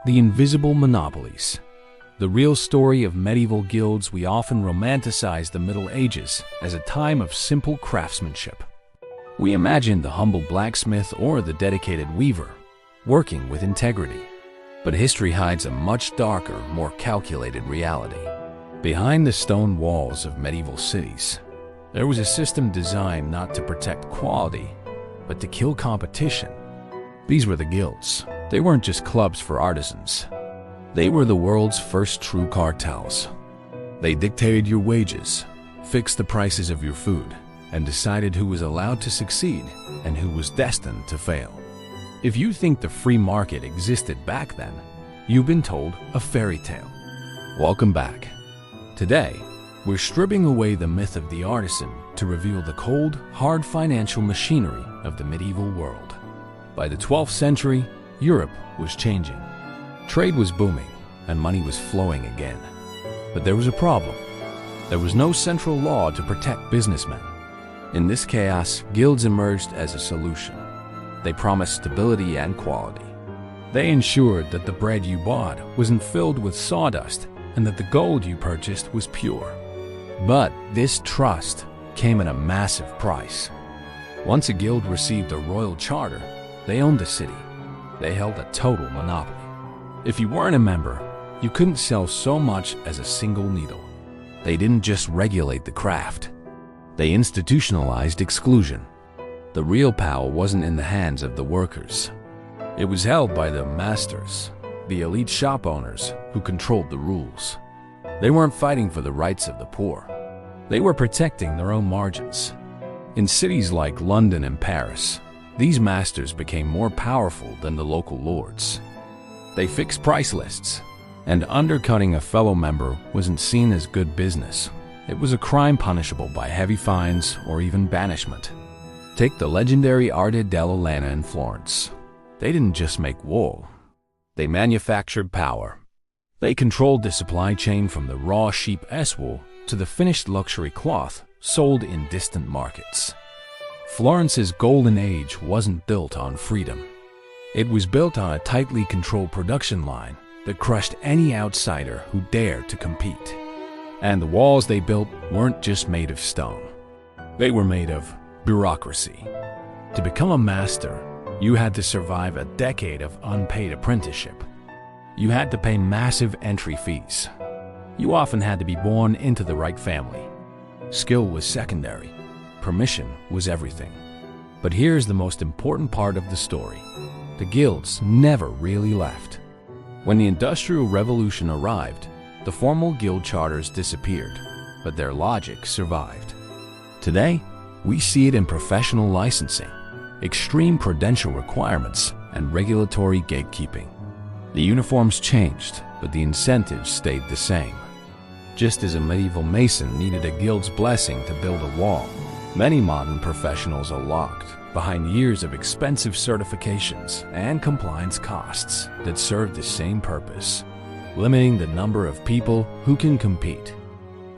The invisible monopolies. The real story of medieval guilds. We often romanticize the Middle Ages as a time of simple craftsmanship. We imagine the humble blacksmith or the dedicated weaver working with integrity. But history hides a much darker, more calculated reality. Behind the stone walls of medieval cities, there was a system designed not to protect quality, but to kill competition. These were the guilds. They weren't just clubs for artisans. They were the world's first true cartels. They dictated your wages, fixed the prices of your food, and decided who was allowed to succeed and who was destined to fail. If you think the free market existed back then, you've been told a fairy tale. Welcome back. Today, we're stripping away the myth of the artisan to reveal the cold, hard financial machinery of the medieval world. By the 12th century, Europe was changing. Trade was booming, and money was flowing again. But there was a problem. There was no central law to protect businessmen. In this chaos, guilds emerged as a solution. They promised stability and quality. They ensured that the bread you bought wasn't filled with sawdust and that the gold you purchased was pure. But this trust came at a massive price. Once a guild received a royal charter, they owned the city. They held a total monopoly. If you weren't a member, you couldn't sell so much as a single needle. They didn't just regulate the craft. They institutionalized exclusion. The real power wasn't in the hands of the workers. It was held by the masters, the elite shop owners who controlled the rules. They weren't fighting for the rights of the poor. They were protecting their own margins. In cities like London and Paris, these masters became more powerful than the local lords. They fixed price lists, and undercutting a fellow member wasn't seen as good business. It was a crime punishable by heavy fines or even banishment. Take the legendary Arte della Lana in Florence. They didn't just make wool. They manufactured power. They controlled the supply chain from the raw sheep S-wool to the finished luxury cloth sold in distant markets. Florence's golden age wasn't built on freedom. It was built on a tightly controlled production line that crushed any outsider who dared to compete. And the walls they built weren't just made of stone. They were made of bureaucracy. To become a master, you had to survive a decade of unpaid apprenticeship. You had to pay massive entry fees. You often had to be born into the right family. Skill was secondary. Permission was everything. But here's the most important part of the story. The guilds never really left. When the Industrial Revolution arrived, the formal guild charters disappeared, but their logic survived. Today, we see it in professional licensing, extreme prudential requirements, and regulatory gatekeeping. The uniforms changed, but the incentives stayed the same. Just as a medieval mason needed a guild's blessing to build a wall, many modern professionals are locked behind years of expensive certifications and compliance costs that serve the same purpose, limiting the number of people who can compete.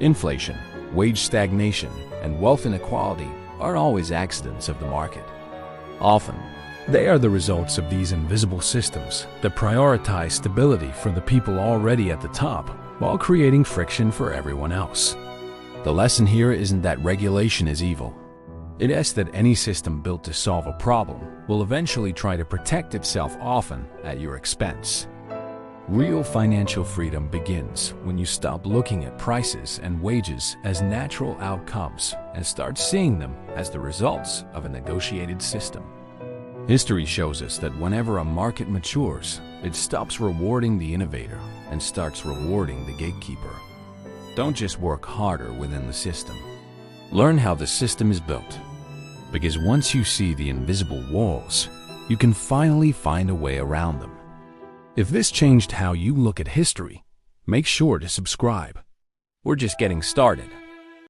Inflation, wage stagnation, and wealth inequality are always accidents of the market. Often, they are the results of these invisible systems that prioritize stability for the people already at the top while creating friction for everyone else. The lesson here isn't that regulation is evil. It is that any system built to solve a problem will eventually try to protect itself, often at your expense. Real financial freedom begins when you stop looking at prices and wages as natural outcomes and start seeing them as the results of a negotiated system. History shows us that whenever a market matures, it stops rewarding the innovator and starts rewarding the gatekeeper. Don't just work harder within the system. Learn how the system is built, because once you see the invisible walls, you can finally find a way around them. If this changed how you look at history, make sure to subscribe. We're just getting started.